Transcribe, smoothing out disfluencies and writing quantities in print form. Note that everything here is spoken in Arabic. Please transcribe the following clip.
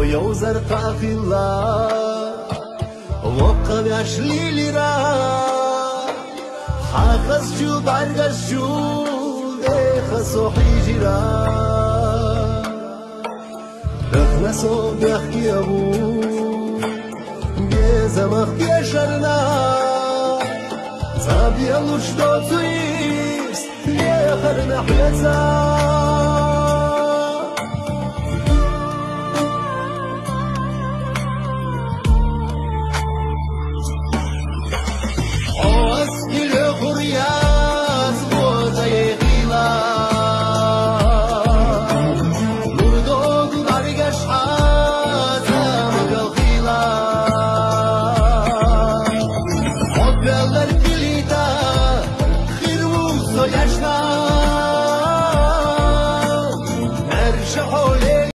يوزرقع في الله وقم يشلي لرا حاخس شو برقص شو ديخسو حيجرا اخنسو بيحكي ابو بيزمخ بيشرنا زابي الوش دوتويس يخرنا حيزا